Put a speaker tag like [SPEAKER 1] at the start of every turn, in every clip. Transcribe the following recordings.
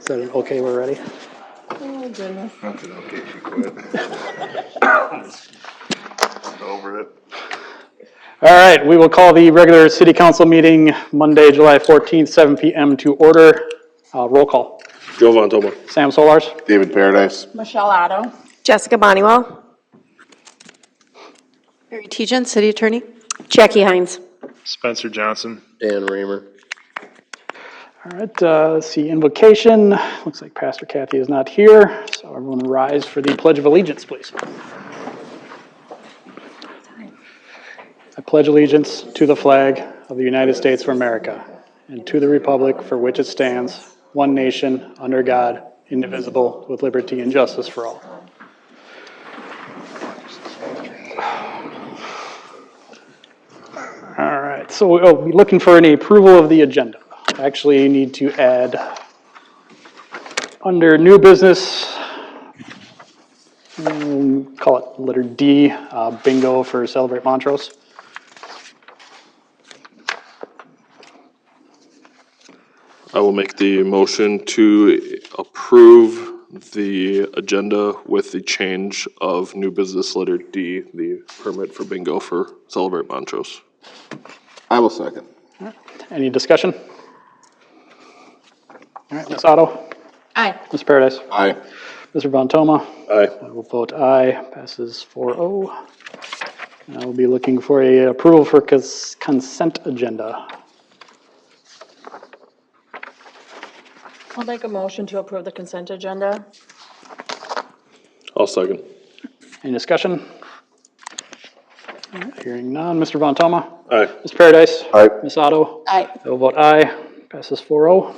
[SPEAKER 1] Is that an okay, we're ready?
[SPEAKER 2] Oh, goodness.
[SPEAKER 3] That's an okay, she quit. Over it.
[SPEAKER 1] All right, we will call the regular city council meeting Monday, July 14th, 7 p.m. to order. Roll call.
[SPEAKER 4] Joe Von Toma.
[SPEAKER 1] Sam Solars.
[SPEAKER 3] David Paradise.
[SPEAKER 2] Michelle Otto.
[SPEAKER 5] Jessica Bonniwell.
[SPEAKER 6] Mary Tejan, City Attorney.
[SPEAKER 5] Jackie Hines.
[SPEAKER 7] Spencer Johnson.
[SPEAKER 4] Dan Raymer.
[SPEAKER 1] All right, let's see, invocation. Looks like Pastor Kathy is not here, so everyone rise for the Pledge of Allegiance, please. I pledge allegiance to the flag of the United States of America and to the republic for which it stands, one nation, under God, indivisible, with liberty and justice for all. All right, so we'll be looking for any approval of the agenda. Actually, you need to add under new business, call it letter D, bingo for Celebrate Montrose.
[SPEAKER 4] I will make the motion to approve the agenda with the change of new business letter D, the permit for bingo for Celebrate Montrose.
[SPEAKER 3] I will second.
[SPEAKER 1] Any discussion? All right, Ms. Otto?
[SPEAKER 2] Aye.
[SPEAKER 1] Ms. Paradise?
[SPEAKER 3] Aye.
[SPEAKER 1] Mr. Von Toma?
[SPEAKER 4] Aye.
[SPEAKER 1] I will vote aye, passes 4-0. I will be looking for a approval for consent agenda.
[SPEAKER 2] I'll make a motion to approve the consent agenda.
[SPEAKER 4] I'll second.
[SPEAKER 1] Any discussion? All right, hearing none. Mr. Von Toma?
[SPEAKER 4] Aye.
[SPEAKER 1] Ms. Paradise?
[SPEAKER 3] Aye.
[SPEAKER 1] Ms. Otto?
[SPEAKER 2] Aye.
[SPEAKER 1] I will vote aye, passes 4-0.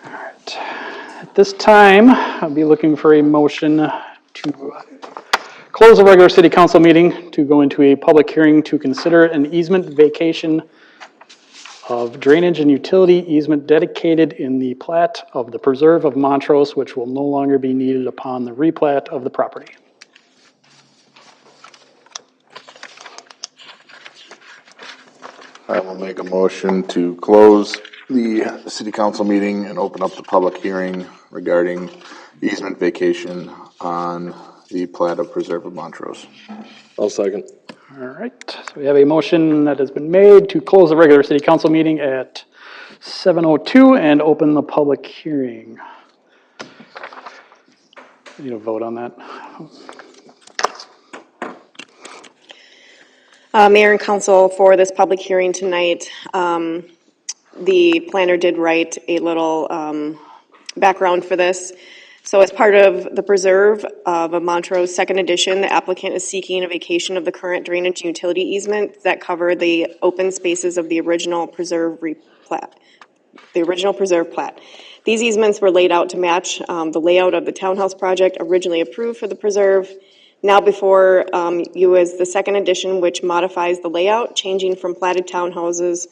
[SPEAKER 1] All right. At this time, I'll be looking for a motion to close the regular city council meeting to go into a public hearing to consider an easement vacation of drainage and utility easement dedicated in the plat of the Preserve of Montrose, which will no longer be needed upon the replat of the property.
[SPEAKER 3] I will make a motion to close the city council meeting and open up the public hearing regarding easement vacation on the plat of Preserve of Montrose.
[SPEAKER 4] I'll second.
[SPEAKER 1] All right, so we have a motion that has been made to close the regular city council meeting at 7:02 and open the public hearing. Need a vote on that.
[SPEAKER 5] Mayor and council, for this public hearing tonight, the planner did write a little background for this. So as part of the Preserve of Montrose Second Edition, the applicant is seeking a vacation of the current drainage and utility easement that cover the open spaces of the original Preserve plat. These easements were laid out to match the layout of the townhouse project originally approved for the Preserve. Now before you is the second edition, which modifies the layout, changing from platted townhouses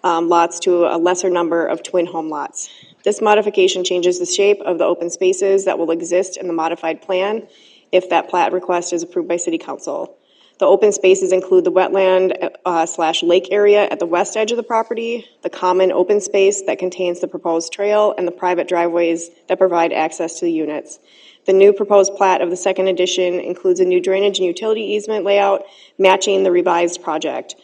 [SPEAKER 5] lots to a lesser number of twin home lots. This modification changes the shape of the open spaces that will exist in the modified plan if that plat request is approved by City Council. The open spaces include the wetland / lake area at the west edge of the property, the common open space that contains the proposed trail, and the private driveways that provide access to the units. The new proposed plat of the second edition includes a new drainage and utility easement layout matching the revised project.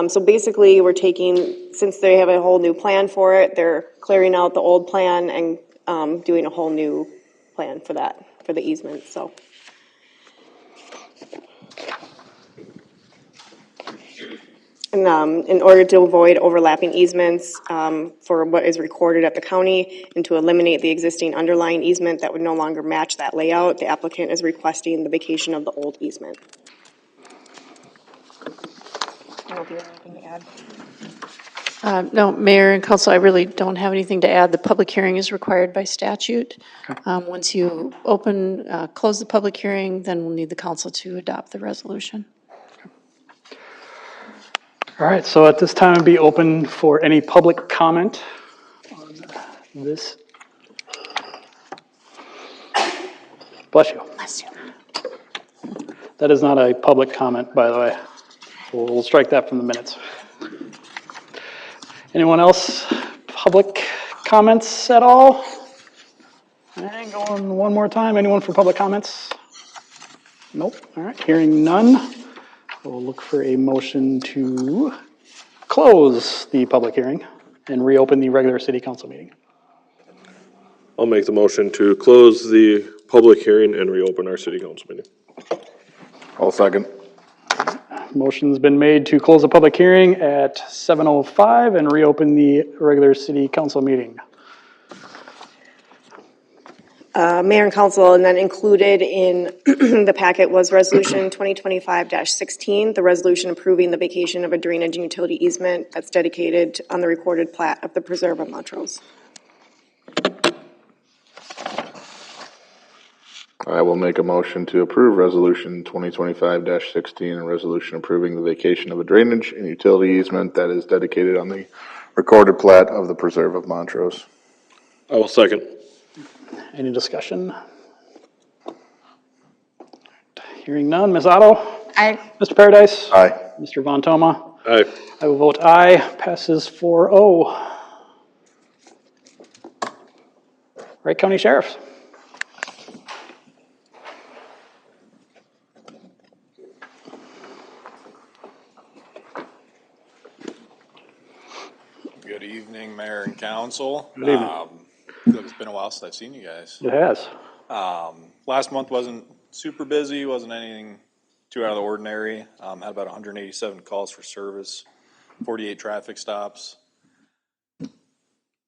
[SPEAKER 5] So basically, we're taking, since they have a whole new plan for it, they're clearing out the old plan and doing a whole new plan for that, for the easement, so. And in order to avoid overlapping easements for what is recorded at the county and to eliminate the existing underlying easement that would no longer match that layout, the applicant is requesting the vacation of the old easement. I don't know if you have anything to add.
[SPEAKER 6] No, Mayor and Council, I really don't have anything to add. The public hearing is required by statute. Once you close the public hearing, then we'll need the council to adopt the resolution.
[SPEAKER 1] All right, so at this time, it'd be open for any public comment on this. Bless you.
[SPEAKER 6] Bless you.
[SPEAKER 1] That is not a public comment, by the way. We'll strike that from the minutes. Anyone else? Public comments at all? And going one more time, anyone for public comments? Nope, all right, hearing none. We'll look for a motion to close the public hearing and reopen the regular city council meeting.
[SPEAKER 4] I'll make the motion to close the public hearing and reopen our city council meeting.
[SPEAKER 3] I'll second.
[SPEAKER 1] Motion's been made to close the public hearing at 7:05 and reopen the regular city council meeting.
[SPEAKER 5] Mayor and council, and then included in the packet was Resolution 2025-16, the resolution approving the vacation of a drainage and utility easement that's dedicated on the recorded plat of the Preserve of Montrose.
[SPEAKER 3] I will make a motion to approve Resolution 2025-16, a resolution approving the vacation of a drainage and utility easement that is dedicated on the recorded plat of the Preserve of Montrose.
[SPEAKER 4] I will second.
[SPEAKER 1] Any discussion? Hearing none, Ms. Otto?
[SPEAKER 2] Aye.
[SPEAKER 1] Mr. Paradise?
[SPEAKER 3] Aye.
[SPEAKER 1] Mr. Von Toma?
[SPEAKER 4] Aye.
[SPEAKER 1] I will vote aye, passes 4-0. Wright County Sheriff.
[SPEAKER 7] Good evening, Mayor and Council.
[SPEAKER 1] Good evening.
[SPEAKER 7] It's been a while since I've seen you guys.
[SPEAKER 1] It has.
[SPEAKER 7] Last month wasn't super busy, wasn't anything too out of the ordinary. Had about 187 calls for service, 48 traffic stops.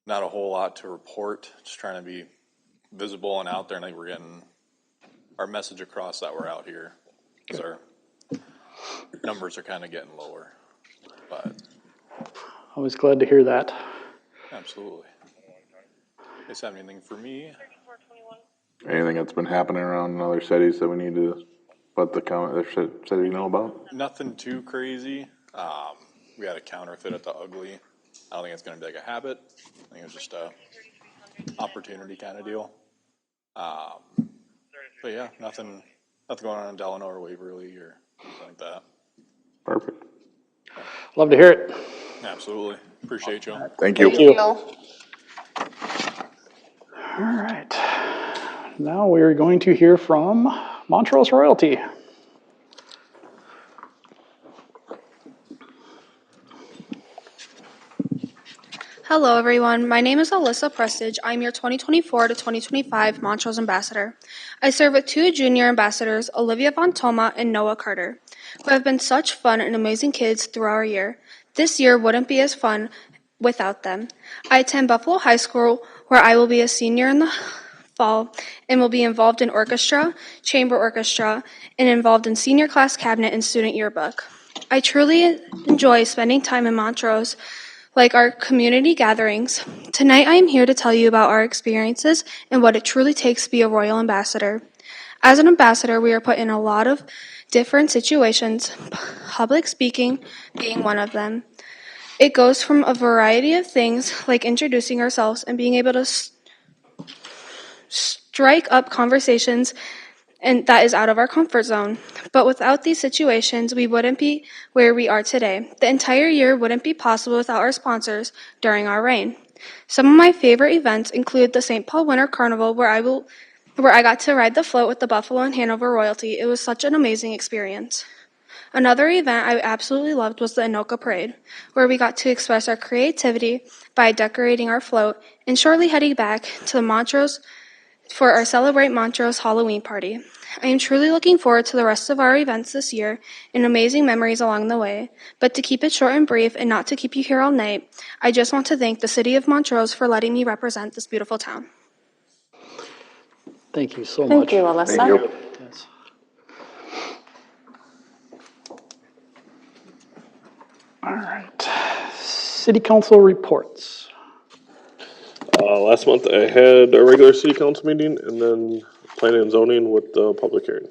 [SPEAKER 7] Not a whole lot to report, just trying to be visible and out there, and I think we're getting our message across that we're out here. Because our numbers are kind of getting lower, but
[SPEAKER 1] Always glad to hear that.
[SPEAKER 7] absolutely. You guys have anything for me?
[SPEAKER 3] Anything that's been happening around in other cities that we need to let the city know about?
[SPEAKER 7] Nothing too crazy. We had a counterfeit at the Ugly. I don't think it's going to be like a habit. I think it's just a opportunity kind of deal. But yeah, nothing going on in Delano or Waverly or anything like that.
[SPEAKER 3] Perfect.
[SPEAKER 1] Love to hear it.
[SPEAKER 7] Absolutely. Appreciate you.
[SPEAKER 3] Thank you.
[SPEAKER 1] Thank you. All right. Now we're going to hear from Montrose Royalty.
[SPEAKER 8] Hello, everyone. My name is Alyssa Prestige. I'm your 2024 to 2025 Montrose Ambassador. I serve with two junior ambassadors, Olivia Von Toma and Noah Carter, who have been such fun and amazing kids throughout our year. This year wouldn't be as fun without them. I attend Buffalo High School, where I will be a senior in the fall and will be involved in orchestra, chamber orchestra, and involved in senior class cabinet and student yearbook. I truly enjoy spending time in Montrose, like our community gatherings. Tonight I am here to tell you about our experiences and what it truly takes to be a Royal Ambassador. As an ambassador, we are put in a lot of different situations, public speaking being one of them. It goes from a variety of things like introducing ourselves and being able to strike up conversations, and that is out of our comfort zone. But without these situations, we wouldn't be where we are today. The entire year wouldn't be possible without our sponsors during our reign. Some of my favorite events include the St. Paul Winter Carnival, where I got to ride the float with the Buffalo and Hanover royalty. It was such an amazing experience. Another event I absolutely loved was the Anoka Parade, where we got to express our creativity by decorating our float and shortly heading back to the Montrose for our Celebrate Montrose Halloween party. I am truly looking forward to the rest of our events this year and amazing memories along the way. But to keep it short and brief and not to keep you here all night, I just want to thank the City of Montrose for letting me represent this beautiful town.
[SPEAKER 1] Thank you so
[SPEAKER 2] Thank
[SPEAKER 1] much.
[SPEAKER 2] you, Alyssa.
[SPEAKER 3] Thank you.
[SPEAKER 1] Yes. All right. City council reports.
[SPEAKER 4] Last month I had a regular city council meeting and then planning and zoning with the public hearing.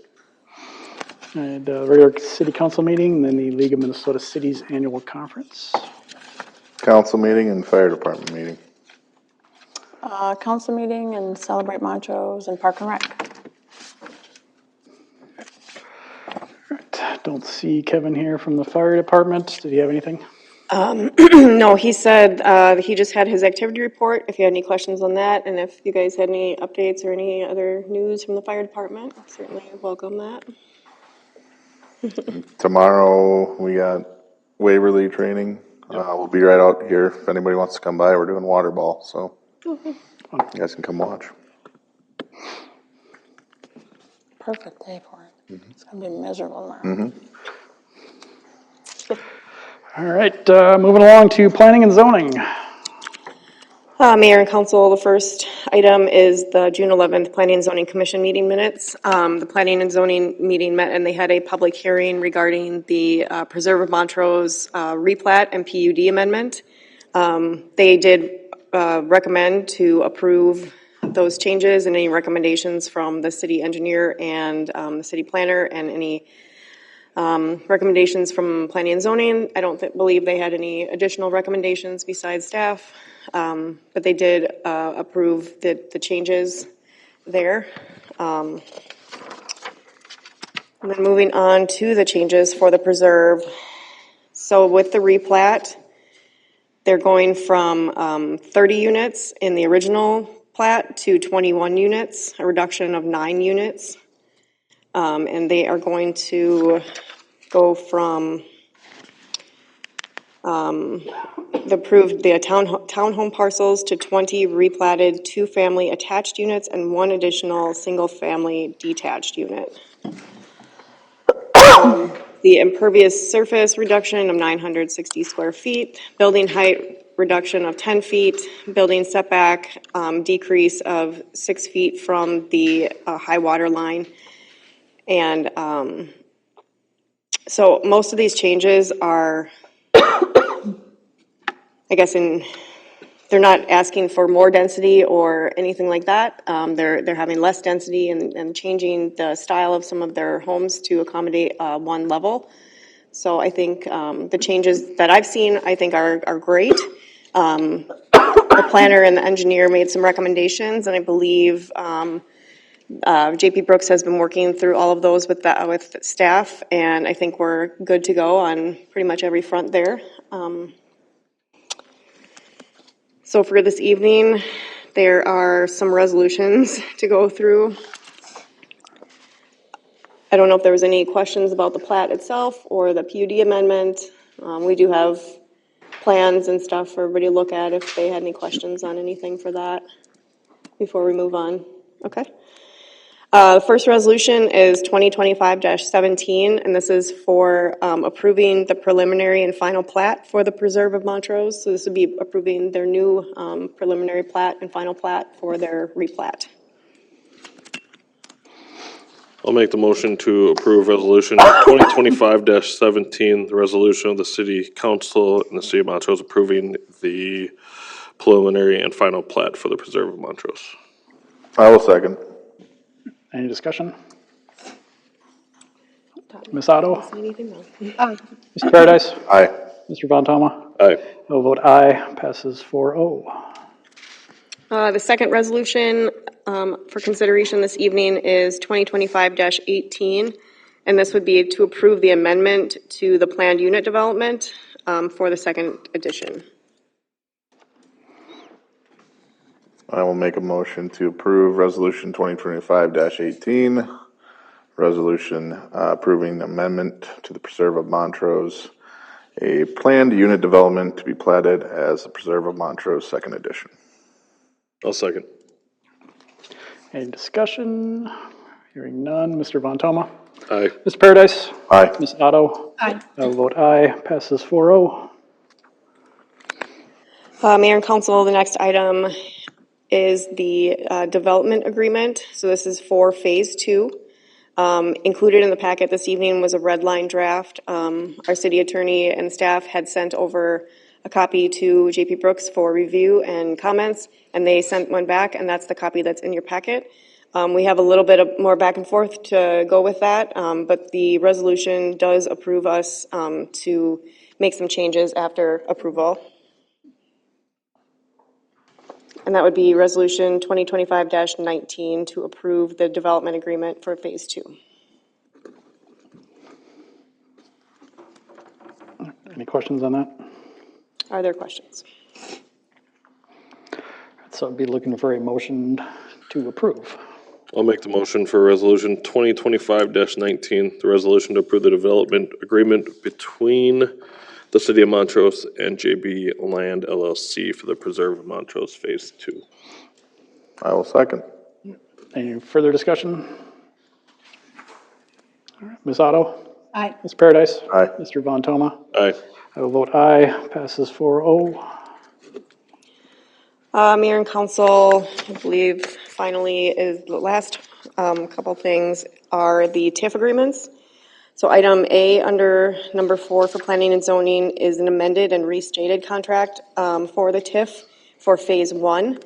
[SPEAKER 1] And a regular city council meeting, and then the League of Minnesota Cities annual conference.
[SPEAKER 3] Council meeting and fire department meeting.
[SPEAKER 2] Council meeting and Celebrate Montrose and Park and Rec.
[SPEAKER 1] All right. Don't see Kevin here from the fire department. Did he have anything?
[SPEAKER 5] No, he said, he just had his activity report, if you had any questions on that, and if you guys had any updates or any other news from the fire department, certainly welcome that.
[SPEAKER 3] Tomorrow, we got Waverly training. We'll be right out here. If anybody wants to come by, we're doing water ball, so you guys can come watch.
[SPEAKER 2] Perfect day for it. It's gonna be miserable tomorrow.
[SPEAKER 1] All right, moving along to planning and zoning.
[SPEAKER 5] Mayor and council, the first item is the June 11th Planning and Zoning Commission meeting minutes. The Planning and Zoning meeting met and they had a public hearing regarding the Preserve of Montrose replat and PUD amendment. They did recommend to approve those changes and any recommendations from the city engineer and the city planner and any recommendations from planning and zoning. I don't believe they had any additional recommendations besides staff, but they did approve the changes there. And then moving on to the changes for the preserve. So with the replat, they're going from 30 units in the original plat to 21 units, a reduction of 9 units. And they are going to go from the townhome parcels to 20 replatted 2-family attached units and 1 additional single-family detached unit. The impervious surface reduction of 960 square feet, building height reduction of 10 feet, building setback decrease of 6 feet from the high water line. And so most of these changes are, I guess, they're not asking for more density or anything like that. They're having less density and changing the style of some of their homes to accommodate one level. So I think the changes that I've seen, I think are great. The planner and the engineer made some recommendations, and I believe JP Brooks has been working through all of those with staff, and I think we're good to go on pretty much every front there. So for this evening, there are some resolutions to go through. I don't know if there was any questions about the plat itself or the PUD amendment. We do have plans and stuff for everybody to look at if they had any questions on anything for that before we move on. Okay. The first resolution is 2025-17, and this is for approving the preliminary and final plat for the Preserve of Montrose. So this would be approving their new preliminary plat and final plat for their replat.
[SPEAKER 4] I'll make the motion to approve resolution 2025-17, the resolution of the city council and the city of Montrose approving the preliminary and final plat for the Preserve of Montrose.
[SPEAKER 3] I will second.
[SPEAKER 1] Any discussion? Ms. Otto?
[SPEAKER 5] Anything else?
[SPEAKER 1] Mr. Paradise?
[SPEAKER 3] Aye.
[SPEAKER 1] Mr. Von Toma?
[SPEAKER 4] Aye.
[SPEAKER 1] I will vote aye, passes 4-0.
[SPEAKER 5] The second resolution for consideration this evening is 2025-18, and this would be to approve the amendment to the planned unit development for the second edition.
[SPEAKER 3] I will make a motion to approve resolution 2025-18, resolution approving amendment to the Preserve of Montrose, a planned unit development to be platted as the Preserve of Montrose second edition.
[SPEAKER 4] I'll second.
[SPEAKER 1] Any discussion? Hearing none. Mr. Von Toma?
[SPEAKER 4] Aye.
[SPEAKER 1] Mr. Paradise?
[SPEAKER 3] Aye.
[SPEAKER 1] Ms. Otto?
[SPEAKER 2] Aye.
[SPEAKER 1] I will vote aye, passes 4-0.
[SPEAKER 5] Mayor and council, the next item is the development agreement. So this is for phase 2. Included in the packet this evening was a red line draft. Our city attorney and staff had sent over a copy to JP Brooks for review and comments, and they sent one back, and that's the copy that's in your packet. We have a little bit of more back and forth to go with that, but the resolution does approve us to make some changes after approval. And that would be resolution 2025-19 to approve the development agreement for phase 2.
[SPEAKER 1] Any questions on that?
[SPEAKER 5] Are there questions?
[SPEAKER 1] So I'd be looking for a motion to approve.
[SPEAKER 4] I'll make the motion for resolution 2025-19, the resolution to approve the development agreement between the city of Montrose and JB Land LLC for the Preserve of Montrose Phase 2.
[SPEAKER 3] I will second.
[SPEAKER 1] Any further discussion? All right, Ms. Otto?
[SPEAKER 2] Aye.
[SPEAKER 1] Ms. Paradise?
[SPEAKER 3] Aye.
[SPEAKER 1] Mr. Von Toma?
[SPEAKER 4] Aye.
[SPEAKER 1] I will vote aye, passes 4-0.
[SPEAKER 5] Mayor and council, I believe finally is the last couple things are the TIF agreements. So item A under number 4 for planning and zoning is an amended and restated contract for the TIF for phase 1.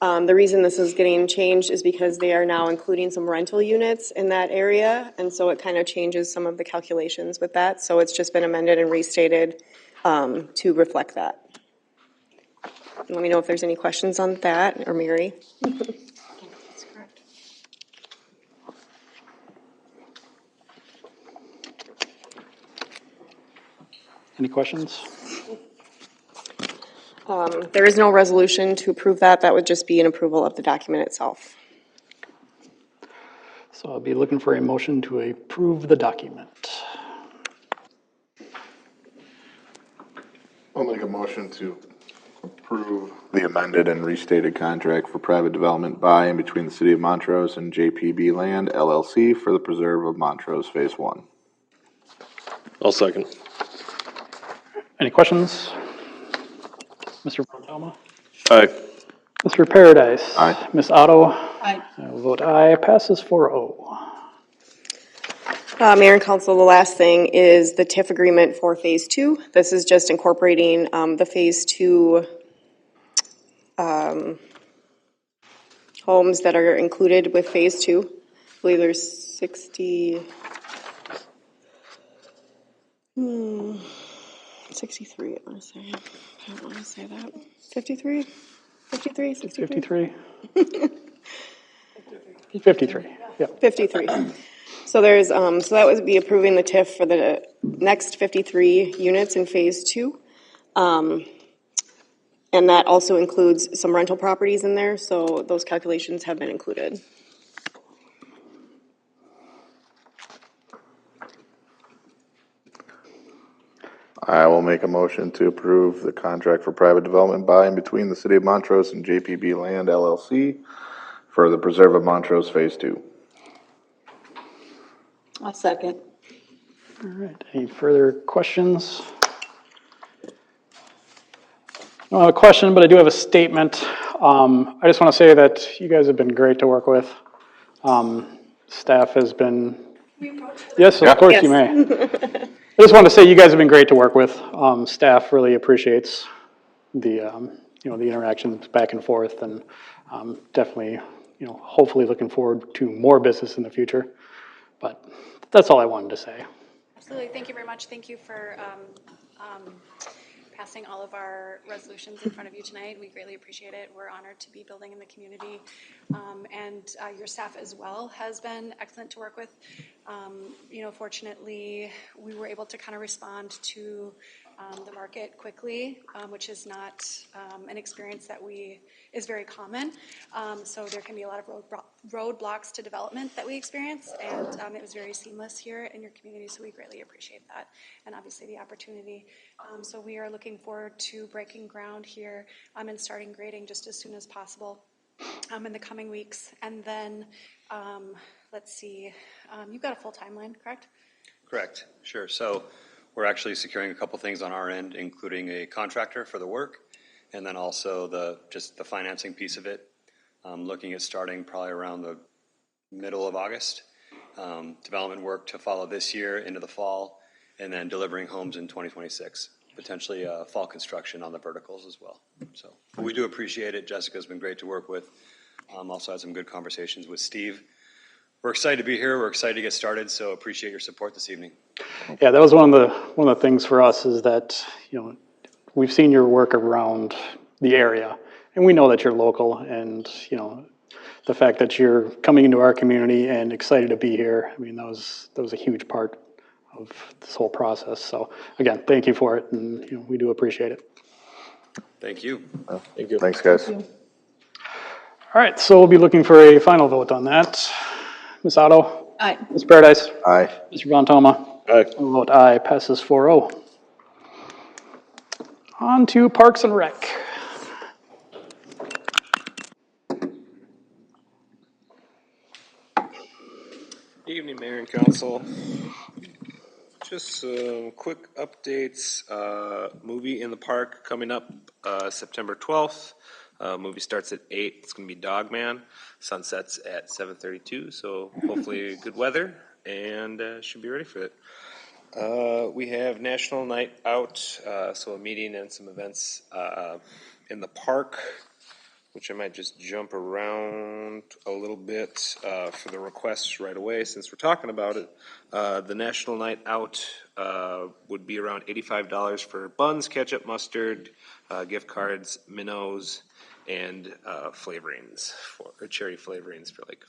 [SPEAKER 5] The reason this is getting changed is because they are now including some rental units in that area, and so it kind of changes some of the calculations with that. So it's just been amended and restated to reflect that. Let me know if there's any questions on that, or Mary.
[SPEAKER 1] Any questions?
[SPEAKER 5] There is no resolution to approve that. That would just be an approval of the document itself.
[SPEAKER 1] So I'll be looking for a motion to approve the document.
[SPEAKER 3] I'll make a motion to approve the amended and restated contract for private development by and between the city of Montrose and JPB Land LLC for the Preserve of Montrose Phase 1.
[SPEAKER 4] I'll second.
[SPEAKER 1] Any questions? Mr. Von Toma?
[SPEAKER 4] Aye.
[SPEAKER 1] Mr. Paradise?
[SPEAKER 3] Aye.
[SPEAKER 1] Ms. Otto?
[SPEAKER 2] Aye.
[SPEAKER 1] I will vote aye, passes 4-0.
[SPEAKER 5] Mayor and council, the last thing is the TIF agreement for phase 2. This is just incorporating the phase 2 homes that are included with phase 2. I believe there's 63, I want to say. I don't want to say that. 53? 53, 63?
[SPEAKER 1] 53? 53, yeah.
[SPEAKER 5] 53. So there's, so that would be approving the TIF for the next 53 units in phase 2. And that also includes some rental properties in there, so those calculations have been included.
[SPEAKER 3] I will make a motion to approve the contract for private development by and between the city of Montrose and JPB Land LLC for the Preserve of Montrose Phase 2.
[SPEAKER 2] I'll second.
[SPEAKER 1] All right, any further questions? I don't have a question, but I do have a statement. I just want to say that you guys have been great to work with. Staff has been. Yes, of course you may. I just want to say you guys have been great to work with. Staff really appreciates the, the interactions back and forth, and definitely, hopefully looking forward to more business in the future. But that's all I wanted to say.
[SPEAKER 9] Absolutely. Thank you very much. Thank you for passing all of our resolutions in front of you tonight. We greatly appreciate it. We're honored to be building in the community. And your staff as well has been excellent to work with. Fortunately, we were able to kind of respond to the market quickly, which is not an experience that is very common. So there can be a lot of roadblocks to development that we experience, and it was very seamless here in your community, so we greatly appreciate that, and obviously the opportunity. So we are looking forward to breaking ground here and starting grading just as soon as possible in the coming weeks. And then, let's see, you've got a full timeline, correct?
[SPEAKER 10] Correct, sure. So we're actually securing a couple things on our end, including a contractor for the work, and then also just the financing piece of it. Looking at starting probably around the middle of August. Development work to follow this year into the fall, and then delivering homes in 2026. Potentially fall construction on the verticals as well. So we do appreciate it. Jessica's been great to work with. Also had some good conversations with Steve. We're excited to be here. We're excited to get started, so appreciate your support this evening.
[SPEAKER 1] Yeah, that was one of the things for us is that, we've seen your work around the area, and we know that you're local, and, the fact that you're coming into our community and excited to be here, I mean, that was a huge part of this whole process. So again, thank you for it, and, we do appreciate it.
[SPEAKER 10] Thank you.
[SPEAKER 4] Thank you.
[SPEAKER 3] Thanks, guys.
[SPEAKER 1] All right, so we'll be looking for a final vote on that. Ms. Otto?
[SPEAKER 2] Aye.
[SPEAKER 1] Ms. Paradise?
[SPEAKER 3] Aye.
[SPEAKER 1] Mr. Von Toma?
[SPEAKER 4] Aye.
[SPEAKER 1] I vote aye, passes 4-0. On to Parks and Rec.
[SPEAKER 11] Evening, Mayor and Council. Just some quick updates. Movie in the park coming up September 12th. Movie starts at 8. It's going to be Dog Man. Sunsets at 7:32, so hopefully good weather, and should be ready for it. We have National Night Out, so a meeting and some events in the park, which I might just jump around a little bit for the requests right away since we're talking about it. The National Night Out would be around $85 for buns, ketchup, mustard, gift cards, minnows, and flavorings, or cherry flavorings for like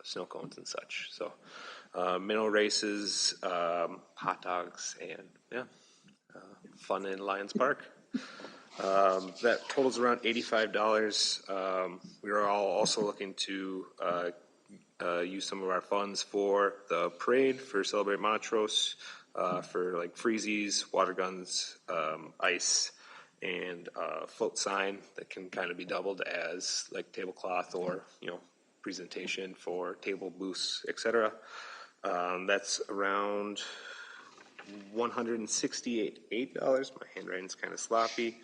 [SPEAKER 11] snow cones and such. So minnow races, hot dogs, and yeah, fun in Lions Park. That totals around $85. We are all also looking to use some of our funds for the parade for Celebrate Montrose, for like freezies, water guns, ice, and float sign that can kind of be doubled as like tablecloth or, you know, presentation for table booths, etc. That's around $168. My handwriting's kind of sloppy.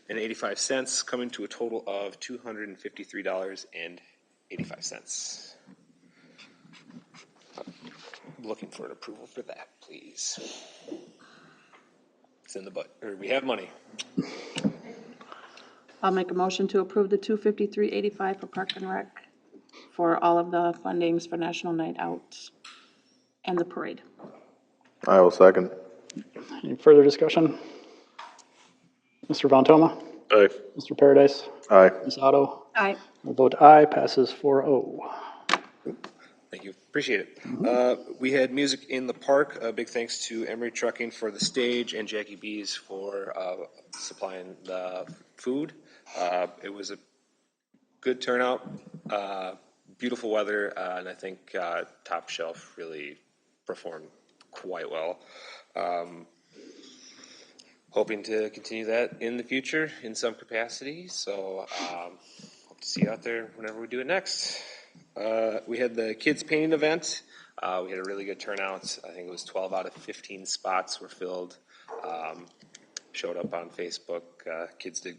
[SPEAKER 11] And 85 cents, coming to a total of $253.85. Looking for an approval for that, please. It's in the budget, or we have money.
[SPEAKER 2] I'll make a motion to approve the $253.85 for Park and Rec for all of the fundings for National Night Out and the parade.
[SPEAKER 3] I will second.
[SPEAKER 1] Any further discussion? Mr. Von Toma?
[SPEAKER 4] Aye.
[SPEAKER 1] Mr. Paradise?
[SPEAKER 3] Aye.
[SPEAKER 1] Ms. Otto?
[SPEAKER 2] Aye.
[SPEAKER 1] I vote aye, passes 4-0.
[SPEAKER 11] Thank you, appreciate it. We had music in the park. Big thanks to Emery Trucking for the stage and Jackie B's for supplying the food. It was a good turnout, beautiful weather, and I think Top Shelf really performed quite well. Hoping to continue that in the future in some capacity, so hope to see you out there whenever we do it next. We had the kids painting event. We had a really good turnout. I think it was 12 out of 15 spots were filled. Showed up on Facebook. Kids did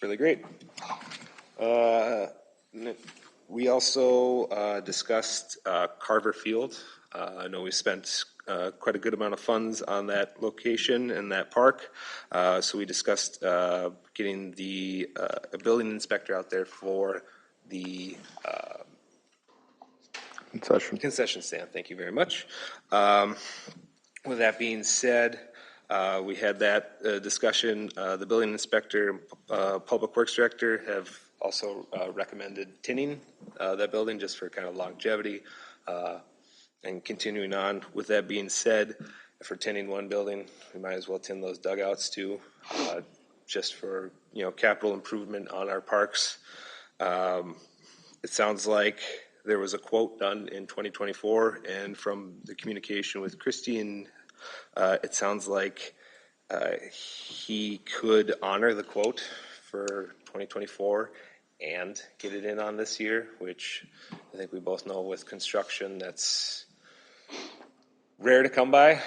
[SPEAKER 11] really great. We also discussed Carver Field. I know we spent quite a good amount of funds on that location and that park. So we discussed getting a building inspector out there for the concession stand. Thank you very much. With that being said, we had that discussion. The building inspector, public works director have also recommended tinning that building just for kind of longevity. And continuing on, with that being said, if we're tinning one building, we might as well tin those dugouts too, just for, you know, capital improvement on our parks. It sounds like there was a quote done in 2024, and from the communication with Christine, it sounds like he could honor the quote for 2024 and get it in on this year, which I think we both know with construction that's rare to come by,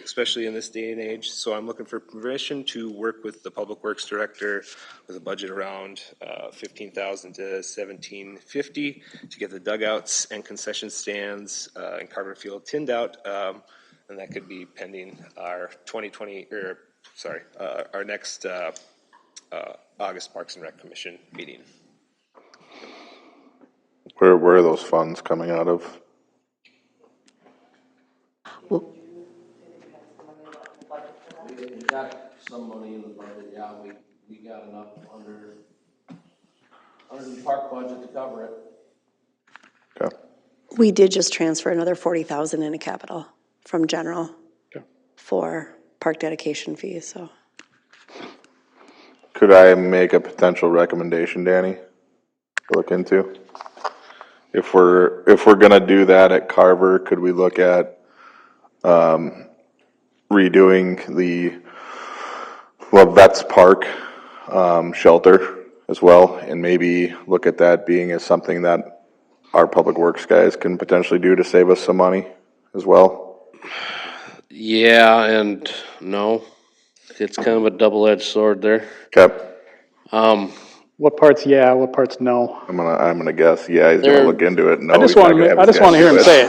[SPEAKER 11] especially in this day and age. So I'm looking for permission to work with the Public Works Director with a budget around $15,000 to $1,750 to get the dugouts and concession stands in Carver Field tinned out, and that could be pending our our next August Parks and Rec Commission meeting.
[SPEAKER 3] Where are those funds coming out of?
[SPEAKER 12] We got some money in the budget, yeah, we got enough under the park budget to cover it.
[SPEAKER 3] Okay.
[SPEAKER 13] We did just transfer another 40,000 into capital from general for park dedication fees, so.
[SPEAKER 3] Could I make a potential recommendation, Danny, to look into? If we're gonna do that at Carver, could we look at, redoing the Vets Park, shelter as well? And maybe look at that being as something that our public works guys can potentially do to save us some money as well?
[SPEAKER 12] Yeah, and no. It's kind of a double-edged sword there.
[SPEAKER 3] Okay,
[SPEAKER 1] What parts, yeah, what parts, no?
[SPEAKER 3] I'm gonna guess, yeah, he's gonna
[SPEAKER 12] There-
[SPEAKER 3] look into it. No,
[SPEAKER 1] I just
[SPEAKER 3] he's not
[SPEAKER 1] want
[SPEAKER 3] gonna have
[SPEAKER 1] to, I
[SPEAKER 3] his
[SPEAKER 1] just want to
[SPEAKER 3] guys
[SPEAKER 1] hear him
[SPEAKER 3] do
[SPEAKER 1] say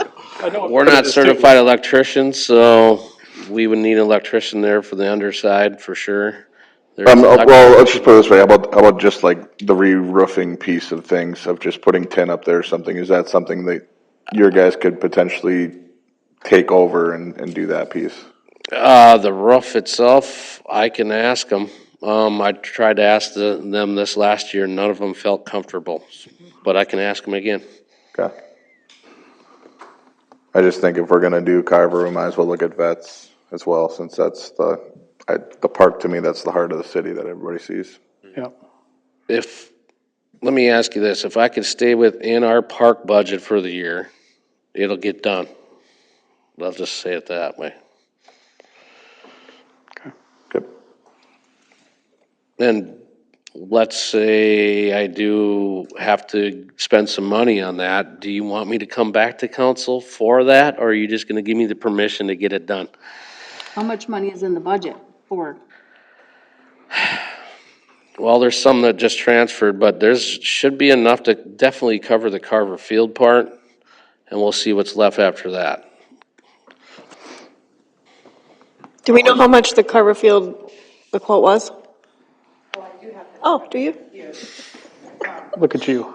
[SPEAKER 1] it. I know
[SPEAKER 12] We're
[SPEAKER 1] what it
[SPEAKER 12] not
[SPEAKER 1] is, too.
[SPEAKER 12] certified electricians, so we would need an electrician there for the underside for sure. There's
[SPEAKER 3] Well, let's just put it this way, how about just like the re-roofing piece of things, of just putting tin up there or something? Is that something that your guys could potentially take over and do that piece?
[SPEAKER 12] The roof itself, I can ask them. I tried to ask them this last year, none of them felt comfortable, but I can ask them again.
[SPEAKER 3] Okay. I just think if we're gonna do Carver, we might as well look at Vets as well, since that's the park, to me, that's the heart of the city that everybody sees.
[SPEAKER 1] Yeah.
[SPEAKER 12] Let me ask you this, if I could stay within our park budget for the year, it'll get done. I'll just say it that way.
[SPEAKER 3] Good.
[SPEAKER 12] And let's say I do have to spend some money on that, do you want me to come back to council for that, or are you just gonna give me the permission to get it done?
[SPEAKER 2] How much money is in the budget for?
[SPEAKER 12] Well, there's some that just transferred, but should be enough to definitely cover the Carver Field part, and we'll see what's left after that.
[SPEAKER 5] Do we know how much the Carver Field, the quote was? Oh, do you?
[SPEAKER 1] Look at you,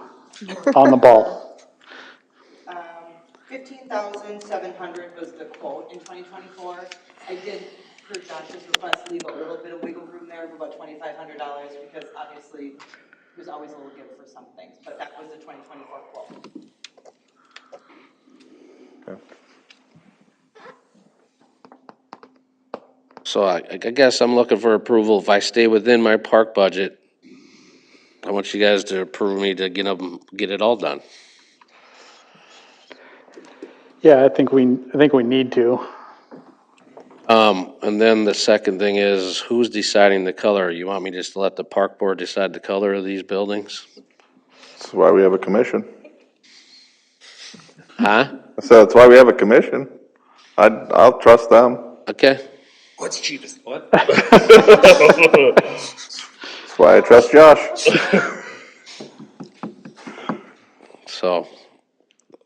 [SPEAKER 1] on the ball.
[SPEAKER 14] 15,700 was the quote in 2024. I did, per Josh's request, leave a little bit of wiggle room there of about $2,500 because obviously there's always a little give for some things, but that was the 2024 quote.
[SPEAKER 3] Okay.
[SPEAKER 12] So I guess I'm looking for approval. If I stay within my park budget, I want you guys to approve me to get it all done.
[SPEAKER 1] Yeah, I think we need to.
[SPEAKER 12] And then the second thing is, who's deciding the color? You want me just to let the park board decide the color of these buildings?
[SPEAKER 3] That's why we have a commission.
[SPEAKER 12] Huh?
[SPEAKER 3] So that's why we have a commission. I'll trust them.
[SPEAKER 12] Okay.
[SPEAKER 11] What's cheapest? What?
[SPEAKER 3] That's why I trust Josh.
[SPEAKER 12] So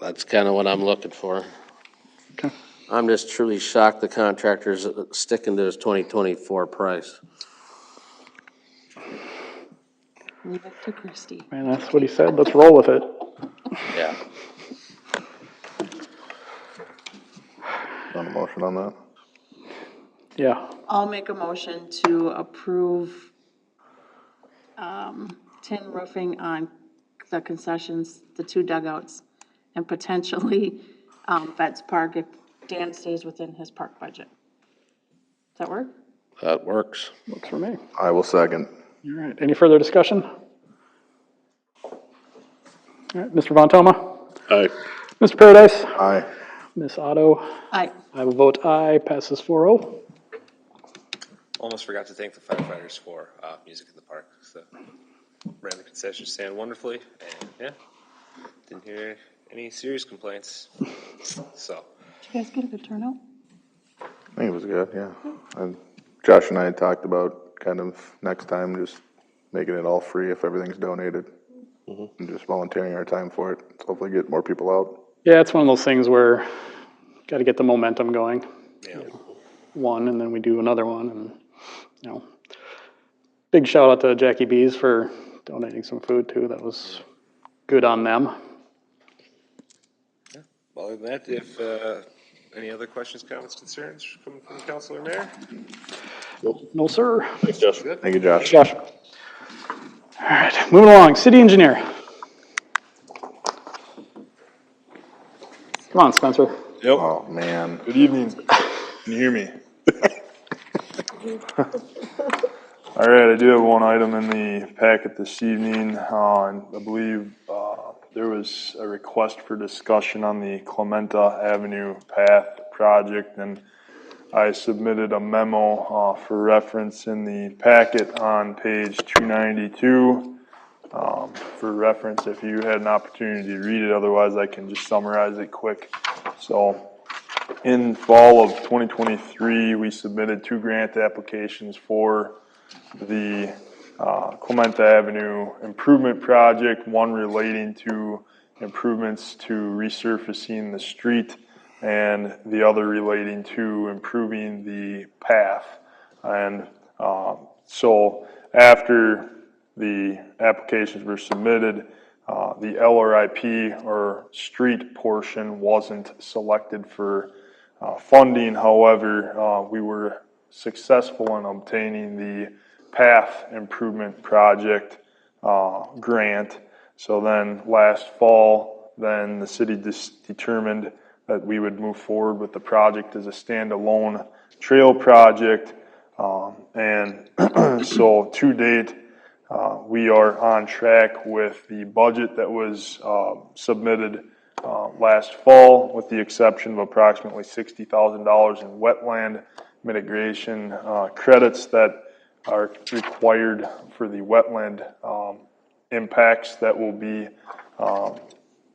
[SPEAKER 12] that's kind of what I'm looking for.
[SPEAKER 1] Okay.
[SPEAKER 12] I'm just truly shocked the contractor's sticking to his 2024 price.
[SPEAKER 2] Leave it to Christie.
[SPEAKER 1] Man, that's what he said, let's roll with it.
[SPEAKER 12] Yeah.
[SPEAKER 3] On a motion on that?
[SPEAKER 1] Yeah,
[SPEAKER 2] I'll make a motion to approve tin roofing on the concessions, the 2 dugouts, and potentially Vets Park if Dan stays within his park budget. Does that work?
[SPEAKER 12] That works.
[SPEAKER 1] works for me.
[SPEAKER 3] I will second.
[SPEAKER 1] All right, any further discussion? All right, Mr. Von Toma?
[SPEAKER 4] Aye.
[SPEAKER 1] Mr. Paradise?
[SPEAKER 3] Aye.
[SPEAKER 1] Ms. Otto?
[SPEAKER 2] Aye.
[SPEAKER 1] I will vote aye, passes 4-0.
[SPEAKER 11] Almost forgot to thank the firefighters for music in the park. So ran the concession stand wonderfully, and yeah, didn't hear any serious complaints. So
[SPEAKER 2] Did you guys get a good turnout?
[SPEAKER 3] I think it was good, yeah. And Josh and I had talked about kind of next time just making it all free if everything's donated. And just volunteering our time for it. So hopefully get more people out.
[SPEAKER 1] Yeah, it's one of those things where got to get the momentum going.
[SPEAKER 11] yeah,
[SPEAKER 1] One, and then we do another one, and, you know. Big shout out to Jackie Bees for donating some food too, that was good on them.
[SPEAKER 11] other than that, if any other questions, comments, concerns coming from the council or mayor?
[SPEAKER 1] No, sir.
[SPEAKER 4] Thanks, Josh.
[SPEAKER 3] Thank you, Josh.
[SPEAKER 1] Josh. All right, moving along, city engineer. Come on, Spencer.
[SPEAKER 15] Yep.
[SPEAKER 3] Oh, man.
[SPEAKER 15] Good evening. Can you hear me? All right, I do have one item in the packet this evening. I believe there was a request for discussion on the Clementa Avenue Path project, and I submitted a memo for reference in the packet on page 292 for reference if you had an opportunity to read it. Otherwise, I can just summarize it quick. So, in fall of 2023, we submitted 2 grant applications for the Clementa Avenue improvement project, one relating to improvements to resurfacing the street and the other relating to improving the path. And so after the applications were submitted, the LRIP or street portion wasn't selected for funding. However, we were successful in obtaining the path improvement project grant. So then last fall, then the city determined that we would move forward with the project as a standalone trail project. And so to date, we are on track with the budget that was submitted last fall, with the exception of approximately $60,000 in wetland mitigation credits that are required for the wetland impacts that will be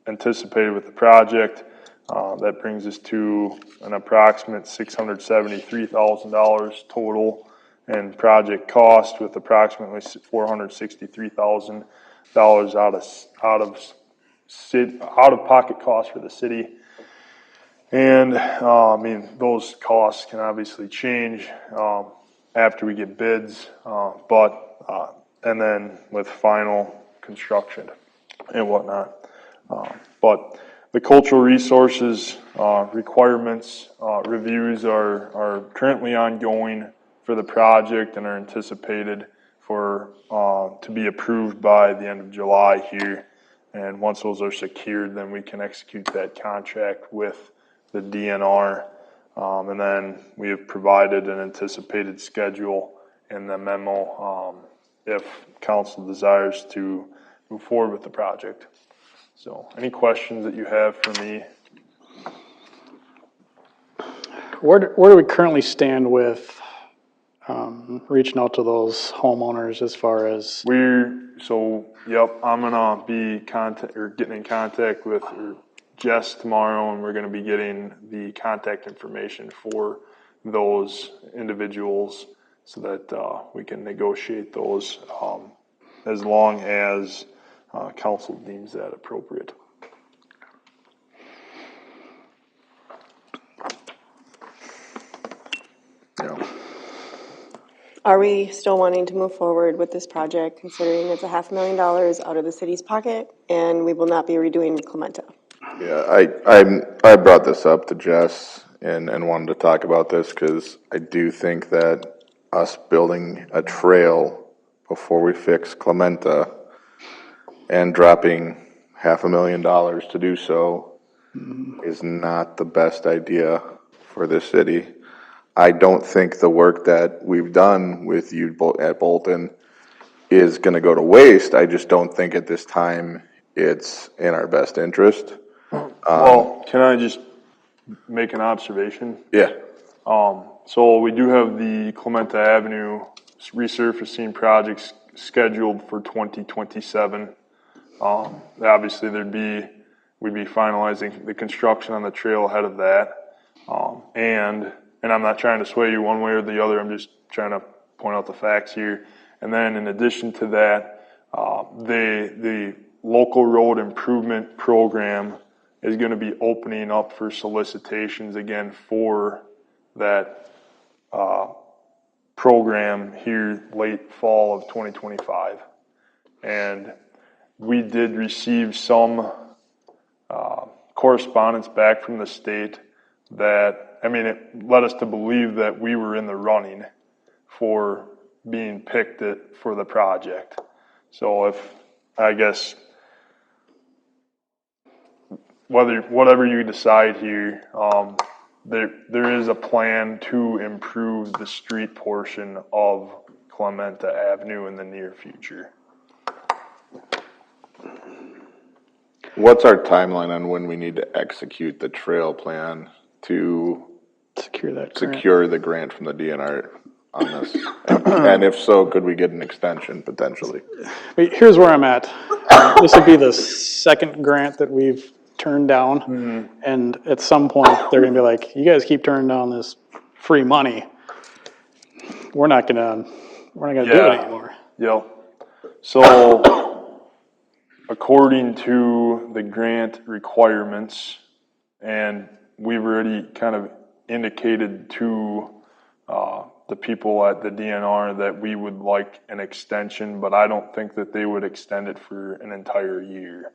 [SPEAKER 15] anticipated with the project. That brings us to an approximate $673,000 total in project cost, with approximately $463,000 out of pocket costs for the city. And I mean, those costs can obviously change after we get bids, and then with final construction and whatnot. But the cultural resources requirements reviews are currently ongoing for the project and are anticipated to be approved by the end of July here. And once those are secured, then we can execute that contract with the DNR. And then we have provided an anticipated schedule in the memo if council desires to move forward with the project. So any questions that you have for me?
[SPEAKER 1] Where do we currently stand with reaching out to those homeowners as far as?
[SPEAKER 15] I'm gonna be getting in contact with Jess tomorrow, and we're gonna be getting the contact information for those individuals so that we can negotiate those as long as council deems that appropriate.
[SPEAKER 3] Yeah.
[SPEAKER 5] Are we still wanting to move forward with this project, considering it's $500,000 out of the city's pocket, and we will not be redoing Clementa?
[SPEAKER 3] Yeah, I brought this up to Jess and wanted to talk about this because I do think that us building a trail before we fix Clementa and dropping $500,000 to do so is not the best idea for this city. I don't think the work that we've done with you at Bolton is going to go to waste. I just don't think at this time it's in our best interest.
[SPEAKER 15] Well, can I just make an observation?
[SPEAKER 3] Yeah.
[SPEAKER 15] So we do have the Clementa Avenue resurfacing projects scheduled for 2027. Obviously, we'd be finalizing the construction on the trail ahead of that. And I'm not trying to sway you one way or the other. I'm just trying to point out the facts here. And then in addition to that, the local road improvement program is going to be opening up for solicitations again for that program here late fall of 2025. And we did receive some correspondence back from the state that, it led us to believe that we were in the running for being picked for the project. So whatever you decide here, there is a plan to improve the street portion of Clementa Avenue in the near future.
[SPEAKER 3] What's our timeline on when we need to execute the trail plan to
[SPEAKER 1] Secure that grant.
[SPEAKER 3] secure the grant from the DNR on this? And if so, could we get an extension potentially?
[SPEAKER 1] Wait, here's where I'm at. This would be the second grant that we've turned down. And at some point, they're gonna be like, you guys keep turning down this free money. We're not gonna do it anymore.
[SPEAKER 15] Yep. So, according to the grant requirements, and we've already kind of indicated to the people at the DNR that we would like an extension, but I don't think that they would extend it for an entire year.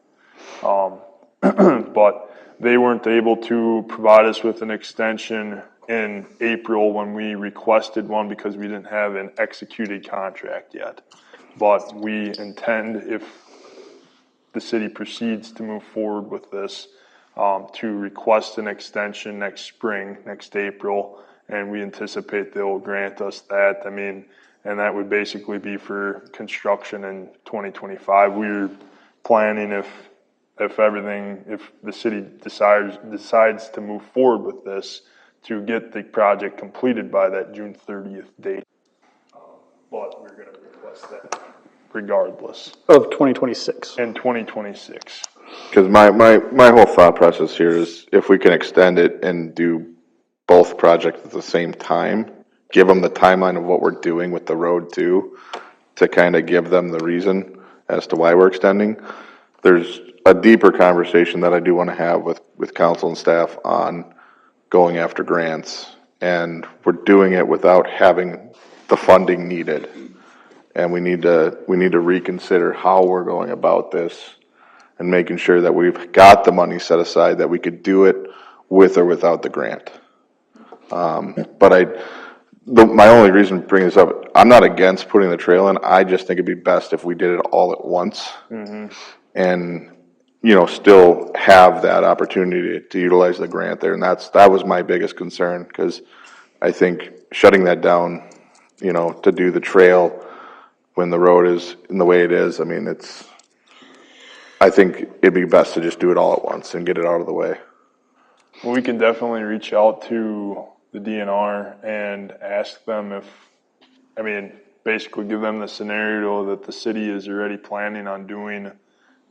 [SPEAKER 15] But they weren't able to provide us with an extension in April when we requested one because we didn't have an executed contract yet. But we intend, if the city proceeds to move forward with this, to request an extension next spring, next April, and we anticipate they'll grant us that. I mean, and that would basically be for construction in 2025. We're planning if the city decides to move forward with this, to get the project completed by that June 30th date. But we're gonna request that regardless.
[SPEAKER 1] Of 2026.
[SPEAKER 15] In 2026.
[SPEAKER 3] Because my whole thought process here is if we can extend it and do both projects at the same time, give them the timeline of what we're doing with the road too, to kind of give them the reason as to why we're extending. There's a deeper conversation that I do want to have with council and staff on going after grants, and we're doing it without having the funding needed. And we need to reconsider how we're going about this and making sure that we've got the money set aside that we could do it with or without the grant. But my only reason for bringing this up, I'm not against putting the trail in. I just think it'd be best if we did it all at once. And, still have that opportunity to utilize the grant there. And that was my biggest concern, because I think shutting that down, to do the trail when the road is in the way it is, I mean, I think it'd be best to just do it all at once and get it out of the way.
[SPEAKER 15] Well, we can definitely reach out to the DNR and ask them basically give them the scenario that the city is already planning on doing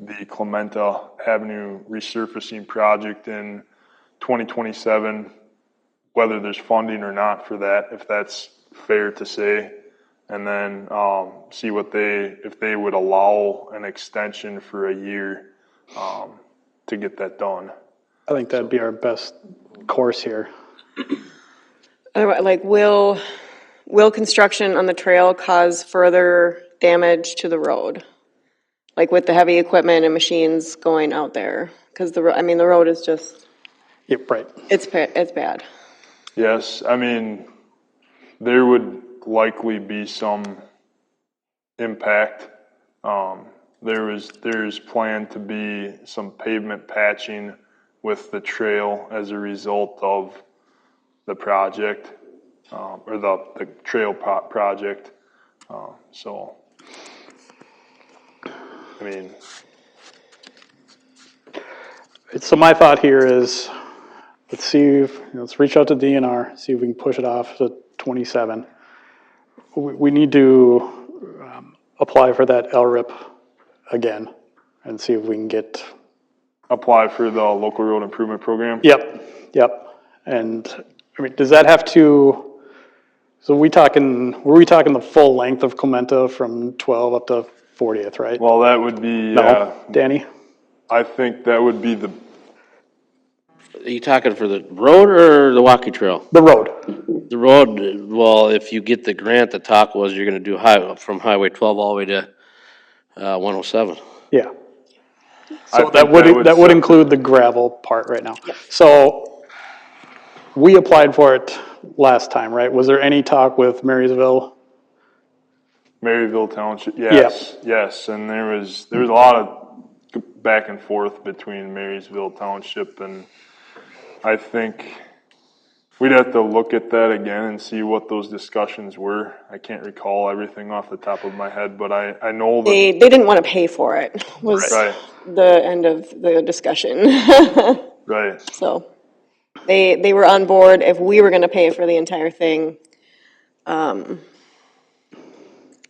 [SPEAKER 15] the Clementa Avenue resurfacing project in 2027, whether there's funding or not for that, if that's fair to say, and then see if they would allow an extension for a year to get that done.
[SPEAKER 1] I think that'd be our best course here.
[SPEAKER 5] Like, will construction on the trail cause further damage to the road? Like with the heavy equipment and machines going out there? Because the road is just...
[SPEAKER 1] Yep, right.
[SPEAKER 5] It's bad.
[SPEAKER 15] Yes, there would likely be some impact. There's planned to be some pavement patching with the trail as a result of the project, or the trail project.
[SPEAKER 1] So my thought here is, let's reach out to DNR, see if we can push it off to 27. We need to apply for that LRIP again and see if we can get...
[SPEAKER 15] Apply for the local road improvement program?
[SPEAKER 1] Yep. And, does that have to... So were we talking the full length of Clementa from 12 up to 40th, right?
[SPEAKER 15] Well, that would be...
[SPEAKER 1] No, Danny?
[SPEAKER 15] I think that would be
[SPEAKER 12] Are you talking for the road or the walking trail?
[SPEAKER 1] The road.
[SPEAKER 12] The road, well, if you get the grant, the talk was you're gonna do from Highway 12 all the way to 107.
[SPEAKER 1] Yeah. So that would include the gravel part right now. So we applied for it last time, right? Was there any talk with Marysville?
[SPEAKER 15] Maryville Township, yes, and there was a lot of back and forth between Marysville Township and I think we'd have to look at that again and see what those discussions were. I can't recall everything off the top of my head, but I know that.
[SPEAKER 5] They didn't want to pay for it, was
[SPEAKER 15] Right.
[SPEAKER 5] the end of the discussion.
[SPEAKER 15] Right.
[SPEAKER 5] So they were on board if we were going to pay for the entire thing. And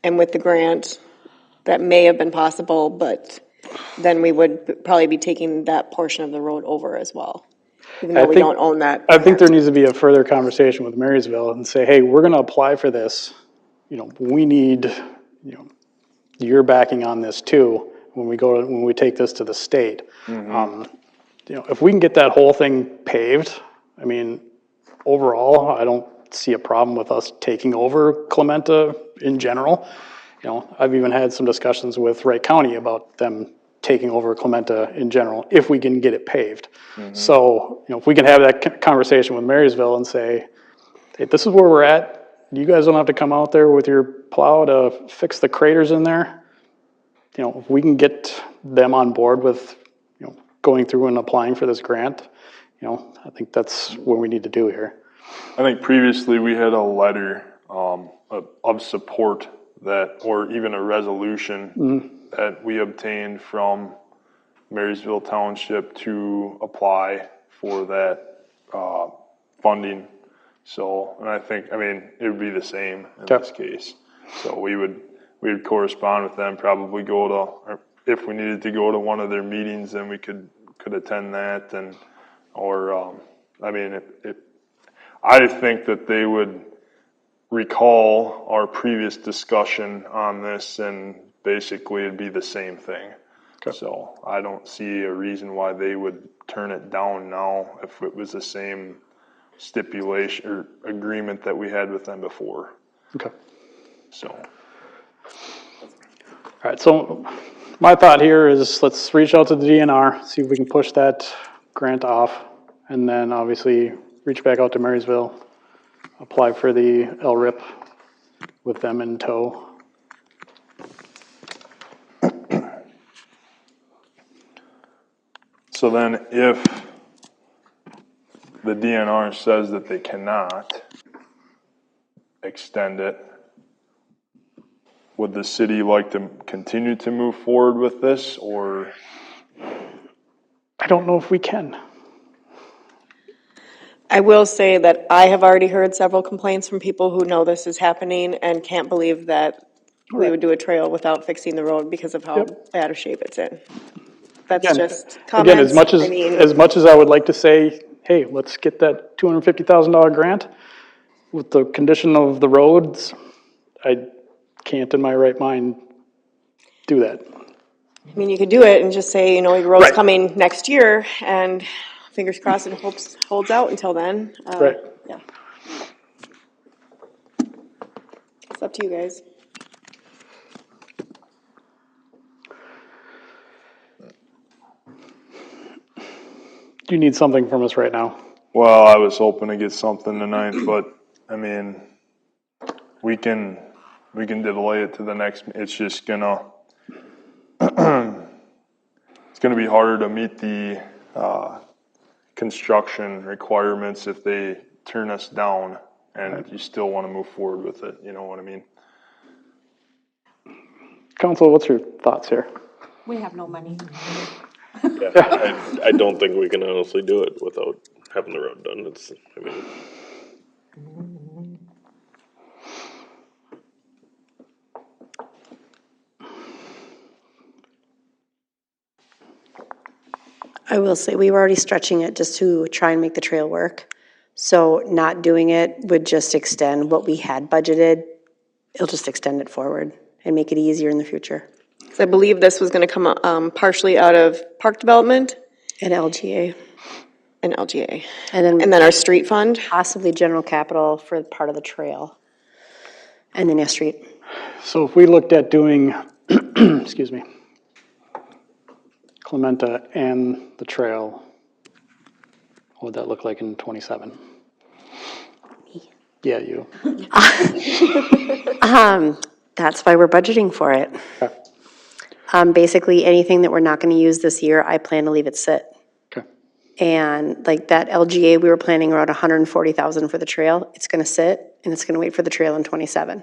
[SPEAKER 5] with the grant, that may have been possible, but then we would probably be taking that portion of the road over as well, even though we don't own that.
[SPEAKER 1] I think there needs to be a further conversation with Marysville and say, hey, we're gonna apply for this. You know, we need, you know, your backing on this too, when we take this to the state. You know, if we can get that whole thing paved, I mean, overall, I don't see a problem with us taking over Clementa in general. You know, I've even had some discussions with Wright County about them taking over Clementa in general, if we can get it paved. So, you know, if we can have that conversation with Marysville and say, hey, this is where we're at. You guys don't have to come out there with your plow to fix the craters in there. You know, if we can get them on board with, you know, going through and applying for this grant, you know, I think that's what we need to do here.
[SPEAKER 15] I think previously we had a letter of support that, or even a resolution that we obtained from Marysville Township to apply for that funding. So, and I think, I mean, it would be the same in this case. So we would correspond with them, probably go to, or if we needed to go to one of their meetings, then we could attend that, and, or, I mean, I think that they would recall our previous discussion on this, and basically it'd be the same thing. So I don't see a reason why they would turn it down now if it was the same stipulation or agreement that we had with them before.
[SPEAKER 1] Okay.
[SPEAKER 15] So.
[SPEAKER 1] All right, so my thought here is let's reach out to the DNR, see if we can push that grant off, and then obviously reach back out to Marysville, apply for the LRIP with them in tow.
[SPEAKER 15] So then if the DNR says that they cannot extend it, would the city like to continue to move forward with this, or?
[SPEAKER 1] I don't know if we can.
[SPEAKER 5] I will say that I have already heard several complaints from people who know this is happening and can't believe that we would do a trail without fixing the road because of how bad a shape it's in. That's just comments.
[SPEAKER 1] Again, as much as I would like to say, hey, let's get that $250,000 grant, with the condition of the roads, I can't in my right mind do that.
[SPEAKER 5] I mean, you could do it and just say, you know, your road's coming next year, and fingers crossed it holds out until then.
[SPEAKER 1] Right.
[SPEAKER 5] Yeah. It's up to you guys.
[SPEAKER 1] Do you need something from us right now?
[SPEAKER 15] Well, I was hoping to get something tonight, but I mean, we can delay it to the next. It's just gonna it's gonna be harder to meet the construction requirements if they turn us down, and you still want to move forward with it. You know what I mean?
[SPEAKER 1] Council, what's your thoughts here?
[SPEAKER 2] We have no money.
[SPEAKER 4] Yeah, I don't think we can honestly do it without having the road done.
[SPEAKER 13] I will say, we were already stretching it just to try and make the trail work. So not doing it would just extend what we had budgeted. It'll just extend it forward and make it easier in the future.
[SPEAKER 5] I believe this was going to come partially out of park development.
[SPEAKER 13] And LGA.
[SPEAKER 5] And LGA.
[SPEAKER 13] And
[SPEAKER 5] then our street fund.
[SPEAKER 13] Possibly general capital for part of the trail. And then street.
[SPEAKER 1] So if we looked at doing, excuse me, Clementa and the trail, what would that look like in 27?
[SPEAKER 13] Me.
[SPEAKER 1] Yeah, you.
[SPEAKER 13] That's why we're budgeting for it.
[SPEAKER 1] Okay.
[SPEAKER 13] Basically, anything that we're not going to use this year, I plan to leave it sit.
[SPEAKER 1] Okay.
[SPEAKER 13] And like that LGA, we were planning around 140,000 for the trail. It's gonna sit and it's gonna wait for the trail in '27.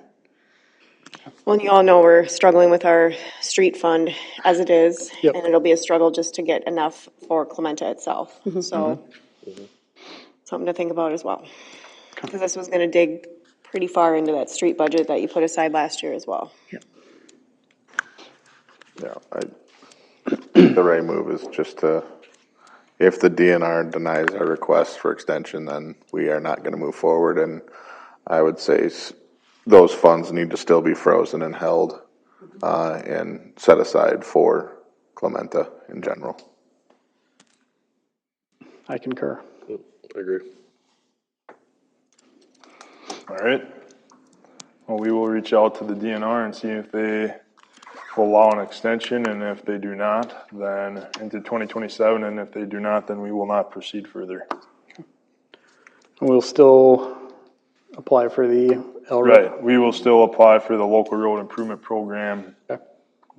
[SPEAKER 5] Well, and you all know we're struggling with our street fund as it is,
[SPEAKER 1] Yep.
[SPEAKER 5] and it'll be a struggle just to get enough for Clementa itself. So, something to think about as well. Because this was gonna dig pretty far into that street budget that you put aside last year as well.
[SPEAKER 3] Yeah, the right move is just to, if the DNR denies our request for extension, then we are not gonna move forward, and I would say those funds need to still be frozen and held, and set aside for Clementa in general.
[SPEAKER 1] I concur.
[SPEAKER 4] I agree.
[SPEAKER 15] All right. Well, we will reach out to the DNR and see if they will allow an extension, and if they do not, then into 2027, and if they do not, then we will not proceed further.
[SPEAKER 1] We'll still apply for the LRIP.
[SPEAKER 15] Right, we will still apply for the local road improvement program
[SPEAKER 1] Okay.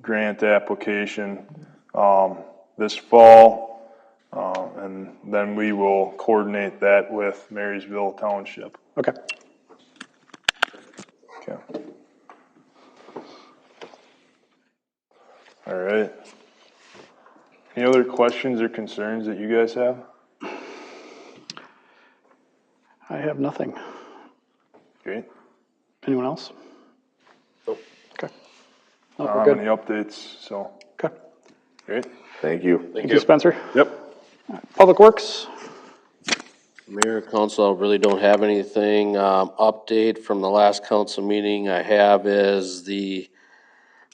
[SPEAKER 15] grant application, this fall. And then we will coordinate that with Marysville Township.
[SPEAKER 1] Okay.
[SPEAKER 15] Okay. All right. Any other questions or concerns that you guys have?
[SPEAKER 1] I have nothing.
[SPEAKER 15] Great.
[SPEAKER 1] Anyone else?
[SPEAKER 4] Nope.
[SPEAKER 1] Okay.
[SPEAKER 15] I
[SPEAKER 1] No,
[SPEAKER 15] don't
[SPEAKER 1] we're
[SPEAKER 15] have
[SPEAKER 1] good.
[SPEAKER 15] any updates, so.
[SPEAKER 1] Okay.
[SPEAKER 15] Great.
[SPEAKER 3] Thank you.
[SPEAKER 1] Thank you, Spencer.
[SPEAKER 15] Yep.
[SPEAKER 1] Public Works?
[SPEAKER 12] Mayor, council, I really don't have anything. Update from the last council meeting I have is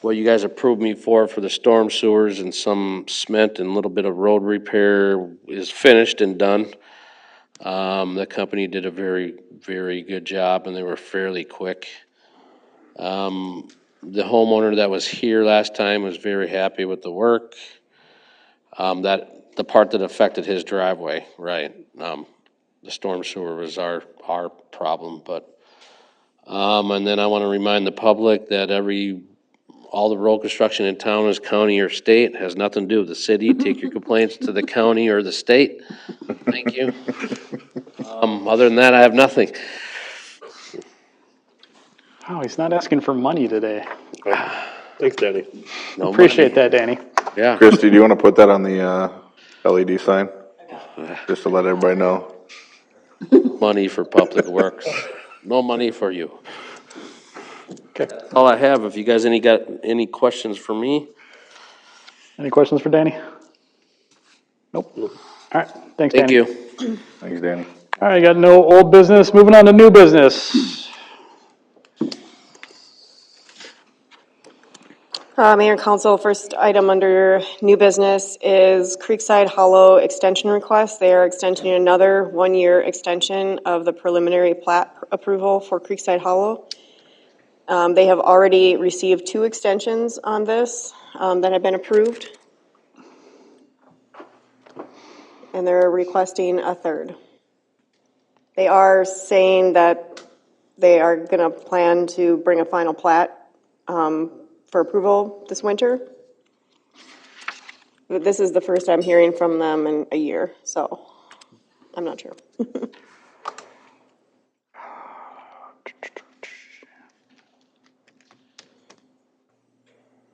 [SPEAKER 12] what you guys approved me for the storm sewers and some cement and a little bit of road repair is finished and done. The company did a very, very good job and they were fairly quick. The homeowner that was here last time was very happy with the work. The part that affected his driveway, right? The storm sewer was our problem, but, and then I want to remind the public that all the road construction in town is county or state, has nothing to do with the city. Take your complaints to the county or the state. Thank you. Other than that, I have nothing.
[SPEAKER 1] Oh, he's not asking for money today.
[SPEAKER 4] Thanks, Danny.
[SPEAKER 12] No
[SPEAKER 1] Appreciate
[SPEAKER 12] money.
[SPEAKER 1] that, Danny.
[SPEAKER 12] Yeah.
[SPEAKER 3] Christie, do you wanna put that on the, LED sign? Just to let everybody know.
[SPEAKER 12] Money for public works. No money for you.
[SPEAKER 1] Okay.
[SPEAKER 12] All I have. If you guys got any questions for me?
[SPEAKER 1] Any questions for Danny? Nope. All right, thanks,
[SPEAKER 12] Thank
[SPEAKER 1] Danny.
[SPEAKER 12] you.
[SPEAKER 3] Thanks, Danny.
[SPEAKER 1] All right, got no old business. Moving on to new business.
[SPEAKER 5] Mayor and council, first item under new business is Creekside Hollow extension request. They are extending another one-year extension of the preliminary plat approval for Creekside Hollow. They have already received 2 extensions on this that have been approved. And they're requesting a third. They are saying that they are gonna plan to bring a final plat for approval this winter. But this is the first I'm hearing from them in a year, so I'm not sure.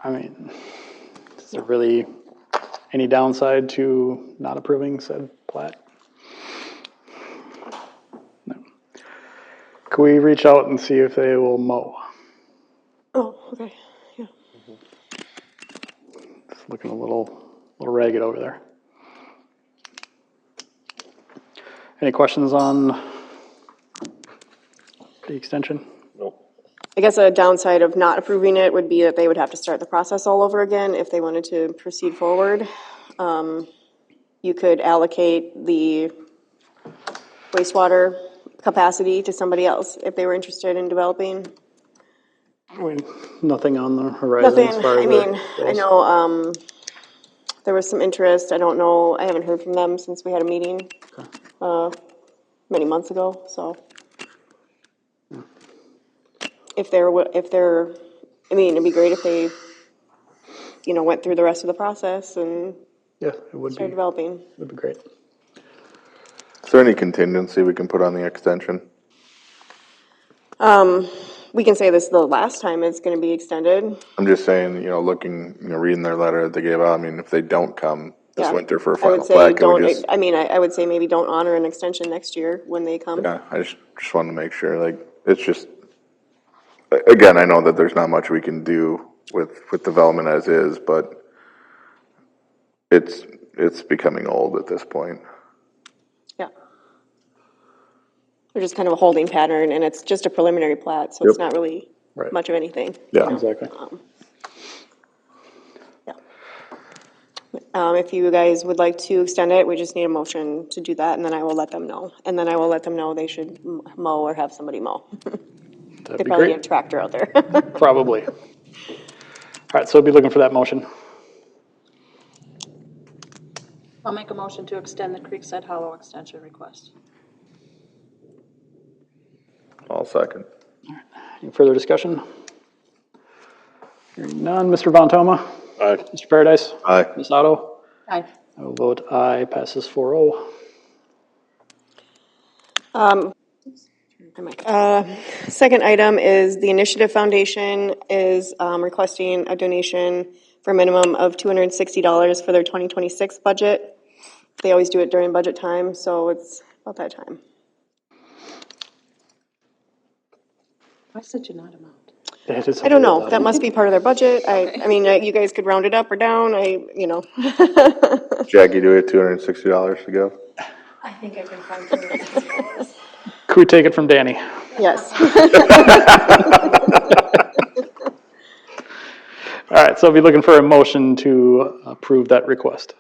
[SPEAKER 1] I mean, is there really any downside to not approving said plat? No. Could we reach out and see if they will mow?
[SPEAKER 5] Oh, okay, yeah.
[SPEAKER 1] It's looking a little ragged over there. Any questions on the extension?
[SPEAKER 4] Nope.
[SPEAKER 5] I guess a downside of not approving it would be that they would have to start the process all over again if they wanted to proceed forward. You could allocate the wastewater capacity to somebody else if they were interested in developing.
[SPEAKER 1] I mean, nothing on the horizon
[SPEAKER 5] Nothing,
[SPEAKER 1] as far as
[SPEAKER 5] I mean, I
[SPEAKER 1] goes?
[SPEAKER 5] know, there was some interest, I don't know, I haven't heard from them since we had a meeting, many months ago, so. If they're, I mean, it'd be great if they, went through the rest of the process and
[SPEAKER 1] Yeah, it would be,
[SPEAKER 5] started developing.
[SPEAKER 1] would be great.
[SPEAKER 3] Is there any contingency we can put on the extension?
[SPEAKER 5] We can say this is the last time it's gonna be extended.
[SPEAKER 3] I'm just saying, looking, reading their letter that they gave out, I mean, if they don't come this
[SPEAKER 5] Yeah.
[SPEAKER 3] winter for a
[SPEAKER 5] I would
[SPEAKER 3] final
[SPEAKER 5] say
[SPEAKER 3] plat, can we
[SPEAKER 5] don't,
[SPEAKER 3] just?
[SPEAKER 5] I would say maybe don't honor an extension next year when they come.
[SPEAKER 3] Yeah, I just wanted to make sure, like, it's just, again, I know that there's not much we can do with development as is, but it's becoming old at this point.
[SPEAKER 5] Yeah. They're just kind of a holding pattern, and it's just a preliminary plat, so it's
[SPEAKER 3] Yep.
[SPEAKER 5] not really
[SPEAKER 1] Right.
[SPEAKER 5] much of anything.
[SPEAKER 3] Yeah.
[SPEAKER 1] Exactly.
[SPEAKER 5] If you guys would like to extend it, we just need a motion to do that, and then I will let them know. And then I will let them know they should mow or have somebody mow.
[SPEAKER 1] That'd
[SPEAKER 5] They
[SPEAKER 1] be
[SPEAKER 5] probably need a
[SPEAKER 1] great.
[SPEAKER 5] tractor out there.
[SPEAKER 1] Probably. All right, so we'll be looking for that motion.
[SPEAKER 2] I'll make a motion to extend the Creekside Hollow extension request.
[SPEAKER 3] I'll second.
[SPEAKER 1] Any further discussion? Hearing none. Mr. Von Toma?
[SPEAKER 4] Aye.
[SPEAKER 1] Mr. Paradise?
[SPEAKER 3] Aye.
[SPEAKER 1] Ms. Otto?
[SPEAKER 2] Aye.
[SPEAKER 1] I will vote aye, passes 4-0.
[SPEAKER 5] Second item is the Initiative Foundation is requesting a donation for a minimum of $260 for their 2026 budget. They always do it during budget time, so it's about that time.
[SPEAKER 2] Why such an odd amount?
[SPEAKER 5] I don't know, that must be part of their budget. I mean, you guys could round it up or down,
[SPEAKER 3] Jackie, do we have $260 to go?
[SPEAKER 13] I think I can find $260.
[SPEAKER 1] Could we take it from Danny?
[SPEAKER 5] Yes.
[SPEAKER 1] All right, so I'll be looking for a motion to approve that request.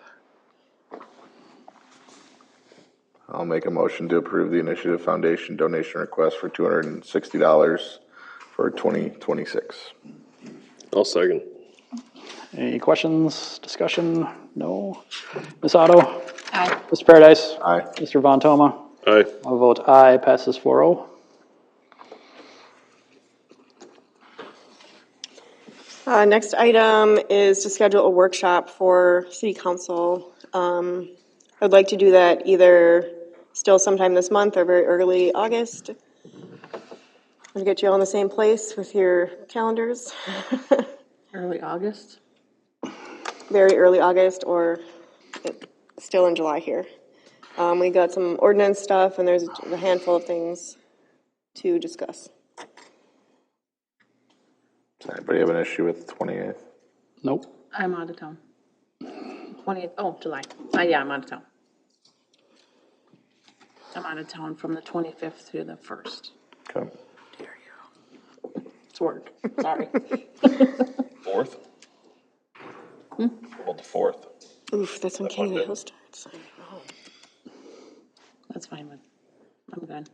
[SPEAKER 3] I'll make a motion to approve the Initiative Foundation donation request for $260 for 2026.
[SPEAKER 4] I'll second.
[SPEAKER 1] Any questions, discussion? No? Ms. Otto?
[SPEAKER 2] Aye.
[SPEAKER 1] Mr. Paradise?
[SPEAKER 3] Aye.
[SPEAKER 1] Mr. Von Toma?
[SPEAKER 4] Aye.
[SPEAKER 1] I'll vote aye, passes 4-0.
[SPEAKER 5] Next item is to schedule a workshop for city council. I'd like to do that either still sometime this month or very early August. To get you all in the same place with your calendars.
[SPEAKER 2] Early August?
[SPEAKER 5] Very early August or still in July here. We got some ordinance stuff and there's a handful of things to discuss.
[SPEAKER 3] Does anybody have an issue with the 28th?
[SPEAKER 1] Nope.
[SPEAKER 2] I'm out of town. 20th, oh, July. Yeah, I'm out of town. I'm out of town from the 25th to the 1st.
[SPEAKER 3] Okay.
[SPEAKER 2] It's work, sorry.
[SPEAKER 4] 4th? What about the 4th?
[SPEAKER 5] Oof, that's when King of the Hill starts. I know.
[SPEAKER 2] That's fine, I'm good.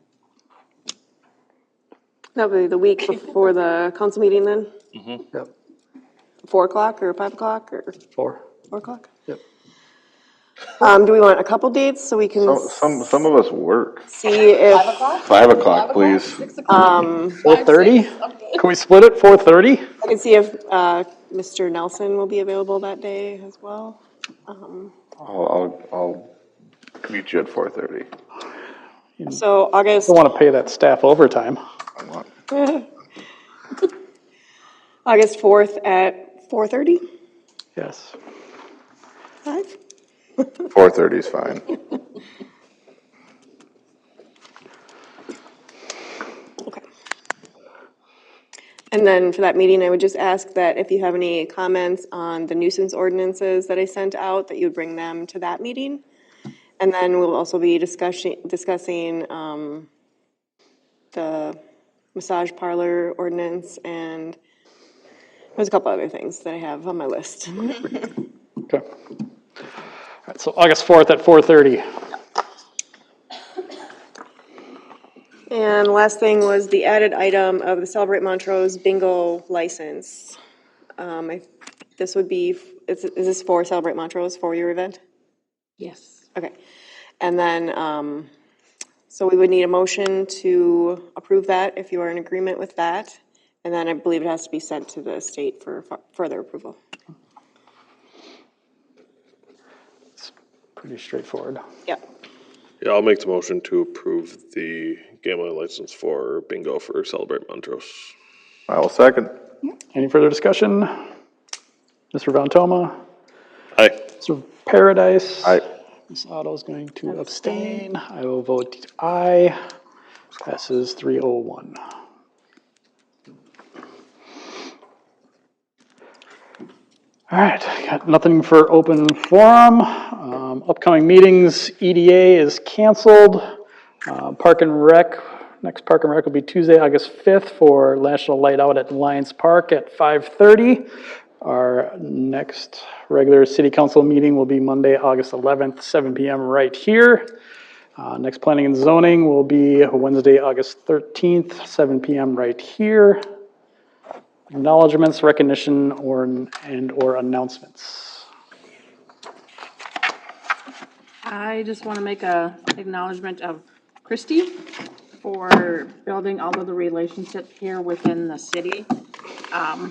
[SPEAKER 5] That'll be the week before the council meeting then?
[SPEAKER 1] Yep.
[SPEAKER 5] 4 o'clock or 5 o'clock or
[SPEAKER 1] 4.
[SPEAKER 5] 4 o'clock?
[SPEAKER 1] Yep.
[SPEAKER 5] Do we want a couple dates so we can
[SPEAKER 3] Some of us work.
[SPEAKER 5] see if,
[SPEAKER 3] 5 o'clock, please.
[SPEAKER 1] 4:30? Can we split it, 4:30?
[SPEAKER 5] I can see if Mr. Nelson will be available that day as well.
[SPEAKER 3] I'll meet you at 4:30.
[SPEAKER 5] So August,
[SPEAKER 1] Don't want to pay that staff overtime.
[SPEAKER 5] August 4th at 4:30?
[SPEAKER 1] Yes.
[SPEAKER 5] 5?
[SPEAKER 3] 4:30 is fine.
[SPEAKER 5] Okay. And then for that meeting, I would just ask that if you have any comments on the nuisance ordinances that I sent out, that you would bring them to that meeting. And then we'll also be discussing the massage parlor ordinance, and there's a couple other things that I have on my list.
[SPEAKER 1] Okay. All right, so August 4th at 4:30.
[SPEAKER 5] And last thing was the added item of the Celebrate Montrose bingo license. This would be, is this for Celebrate Montrose, for your event?
[SPEAKER 2] Yes.
[SPEAKER 5] Okay. And then, so we would need a motion to approve that if you are in agreement with that. And then I believe it has to be sent to the state for further approval.
[SPEAKER 1] It's pretty straightforward.
[SPEAKER 5] Yep.
[SPEAKER 4] Yeah, I'll make the motion to approve the gambling license for bingo for Celebrate Montrose.
[SPEAKER 3] I will second.
[SPEAKER 1] Any further discussion? Mr. Von Toma?
[SPEAKER 4] Aye.
[SPEAKER 1] Mr. Paradise?
[SPEAKER 3] Aye.
[SPEAKER 1] Ms. Otto is going to abstain. I will vote aye. Passes 301. All right, got nothing for open forum. Upcoming meetings, EDA is canceled. Park and Rec, next Park and Rec will be Tuesday, August 5th for National Light Out at Lions Park at 5:30. Our next regular city council meeting will be Monday, August 11th, 7 p.m. right here. Next planning and zoning will be Wednesday, August 13th, 7 p.m. right here. Acknowledgements, recognition, or announcements.
[SPEAKER 2] I just want to make a acknowledgement of Christie for building all of the relationships here within the city. I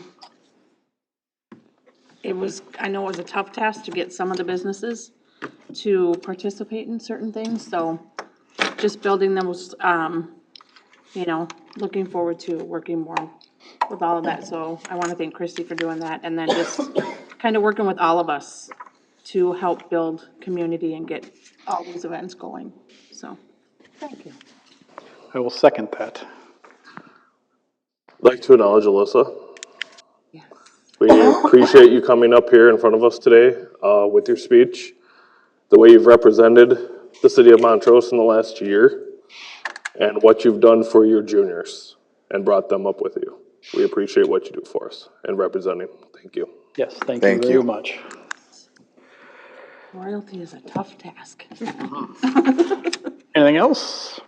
[SPEAKER 2] know it was a tough task to get some of the businesses to participate in certain things, so just building them was, looking forward to working more with all of that. So I want to thank Christy for doing that, and then just kind of working with all of us to help build community and get all these events going, so, thank you.
[SPEAKER 1] I will second that.
[SPEAKER 4] I'd like to acknowledge Alyssa. We appreciate you coming up here in front of us today with your speech, the way you've represented the city of Montrose in the last year, and what you've done for your juniors and brought them up with you. We appreciate what you do for us and representing. Thank you.
[SPEAKER 1] Yes, thank you very much.
[SPEAKER 2] Royalty is a tough task.
[SPEAKER 1] Anything else?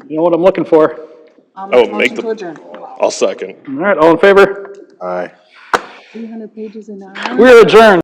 [SPEAKER 1] You know what I'm looking for.
[SPEAKER 2] I'll
[SPEAKER 4] Oh,
[SPEAKER 2] make a motion to adjourn.
[SPEAKER 4] I'll second.
[SPEAKER 1] All right, all in favor?
[SPEAKER 3] Aye.
[SPEAKER 2] 300 pages an hour.
[SPEAKER 1] We're adjourned.